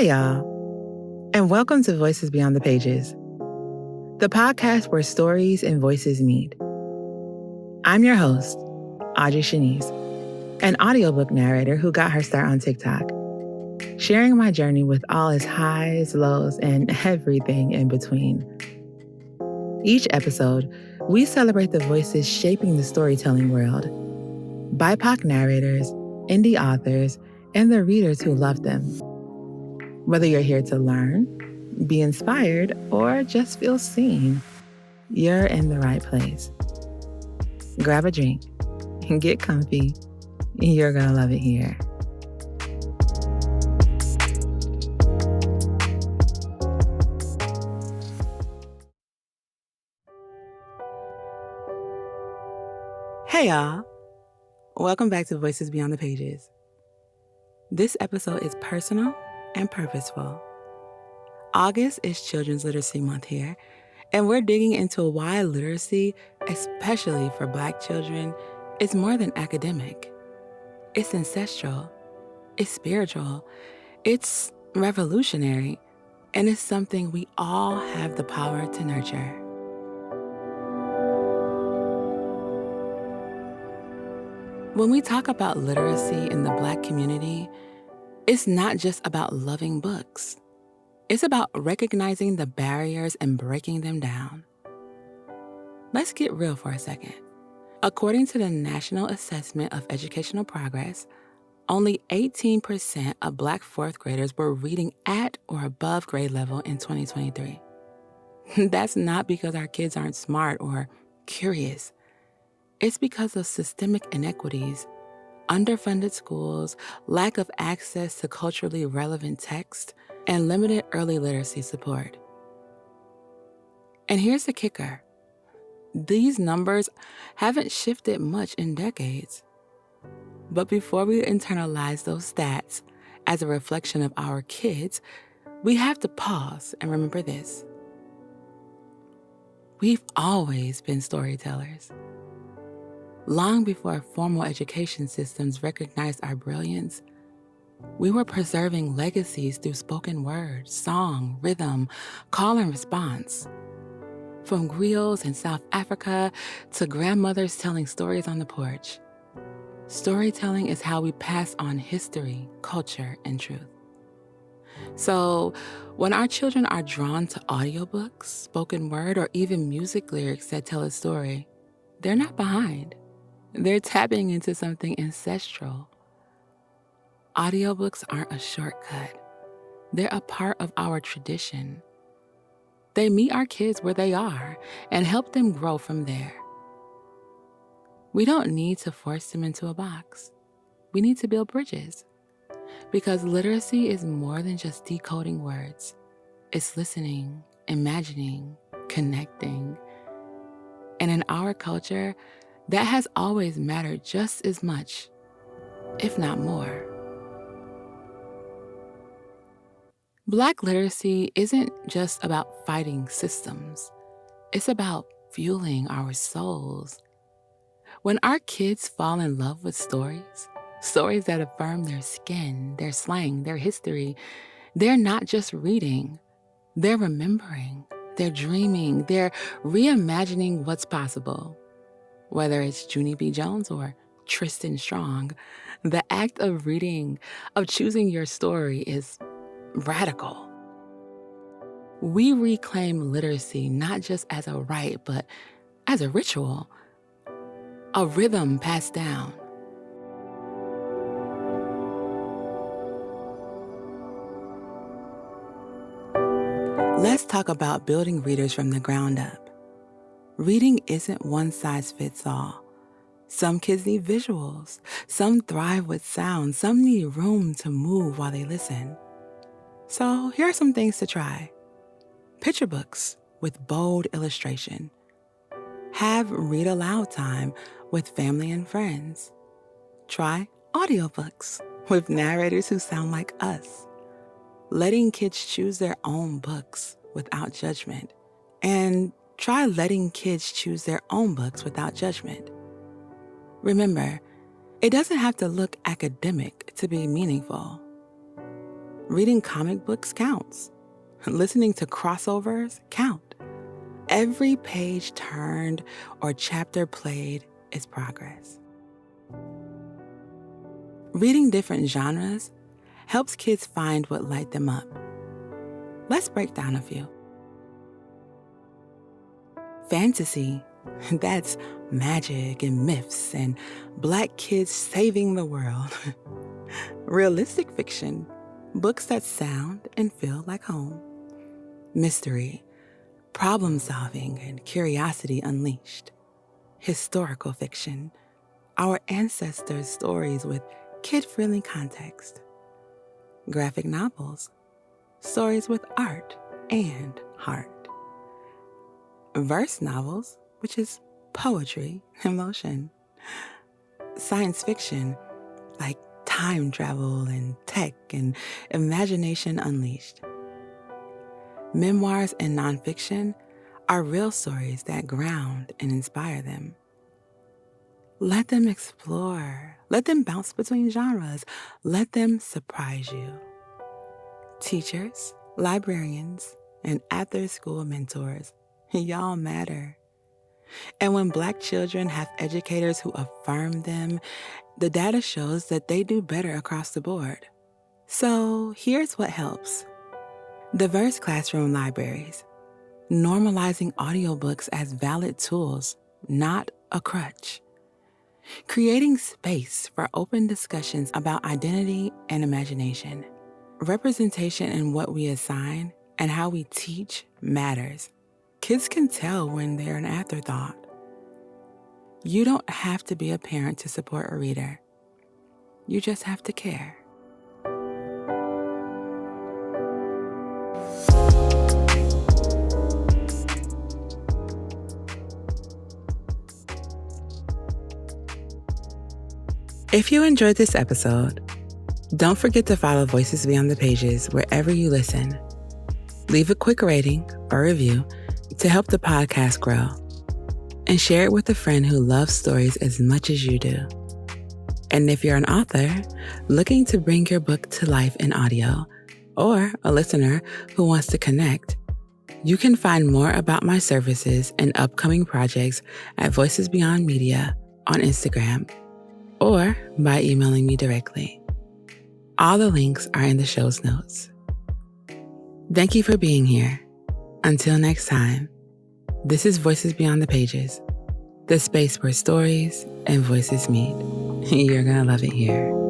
Hey, y'all, and welcome to Voices Beyond the Pages, the podcast where stories and voices meet. I'm your host, Audrey Shaunie, an audiobook narrator who got her start on TikTok, sharing my journey with all its highs, lows, and everything in between. Each episode, we celebrate the voices shaping the storytelling world, BIPOC narrators, indie authors, and the readers who love them. Whether you're here to learn, be inspired, or just feel seen, you're in the right place. Grab a drink and get comfy. You're gonna love it here. Hey, y'all. Welcome back to Voices Beyond the Pages. This episode is personal and purposeful. August is Children's Literacy Month here, and we're digging into why literacy, especially for Black children, is more than academic. It's ancestral, it's spiritual, it's revolutionary, and it's something we all have the power to nurture. When we talk about literacy in the Black community, it's not just about loving books. It's about recognizing the barriers and breaking them down. Let's get real for a second. According to the National Assessment of Educational Progress, only 18% of Black fourth graders were reading at or above grade level in 2023. That's not because our kids aren't smart or curious. It's because of systemic inequities, underfunded schools, lack of access to culturally relevant text, and limited early literacy support. And here's the kicker. These numbers haven't shifted much in decades. But before we internalize those stats as a reflection of our kids, we have to pause and remember this. We've always been storytellers. Long before formal education systems recognized our brilliance, we were preserving legacies through spoken word, song, rhythm, call and response. From griots in South Africa to grandmothers telling stories on the porch, storytelling is how we pass on history, culture, and truth. So when our children are drawn to audiobooks, spoken word, or even music lyrics that tell a story, they're not behind. They're tapping into something ancestral. Audiobooks aren't a shortcut. They're a part of our tradition. They meet our kids where they are and help them grow from there. We don't need to force them into a box. We need to build bridges. Because literacy is more than just decoding words. It's listening, imagining, connecting. And in our culture, that has always mattered just as much, if not more. Black literacy isn't just about fighting systems. It's about fueling our souls. When our kids fall in love with stories that affirm their skin, their slang, their history, they're not just reading, they're remembering, they're dreaming, they're reimagining what's possible. Whether it's Junie B. Jones or Tristan Strong, the act of reading, of choosing your story is radical. We reclaim literacy not just as a right, but as a ritual, a rhythm passed down. Let's talk about building readers from the ground up. Reading isn't one size fits all. Some kids need visuals. Some thrive with sound. Some need room to move while they listen. So here are some things to try. Picture books with bold illustration. Have read aloud time with family and friends. Try audiobooks with narrators who sound like us. Letting kids choose their own books without judgment. And try letting kids choose their own books without judgment. Remember, it doesn't have to look academic to be meaningful. Reading comic books counts. Listening to crossovers count. Every page turned or chapter played is progress. Reading different genres helps kids find what light them up. Let's break down a few. Fantasy, that's magic and myths and Black kids saving the world. Realistic fiction, books that sound and feel like home. Mystery, problem solving and curiosity unleashed. Historical fiction, our ancestors' stories with kid-friendly context. Graphic novels, stories with art and heart. Verse novels, which is poetry in motion. Science fiction, like time travel and tech and imagination unleashed. Memoirs and nonfiction are real stories that ground and inspire them. Let them explore. Let them bounce between genres. Let them surprise you. Teachers, librarians, and after-school mentors, y'all matter. And when Black children have educators who affirm them, the data shows that they do better across the board. So here's what helps. Diverse classroom libraries, normalizing audiobooks as valid tools, not a crutch. Creating space for open discussions about identity and imagination. Representation in what we assign and how we teach matters. Kids can tell when they're an afterthought. You don't have to be a parent to support a reader. You just have to care. If you enjoyed this episode, don't forget to follow Voices Beyond the Pages wherever you listen. Leave a quick rating or review to help the podcast grow. And share it with a friend who loves stories as much as you do. And if you're an author looking to bring your book to life in audio, or a listener who wants to connect, you can find more about my services and upcoming projects at Voices Beyond Media on Instagram, or by emailing me directly. All the links are in the show's notes. Thank you for being here. Until next time, this is Voices Beyond the Pages, the space where stories and voices meet. You're gonna love it here.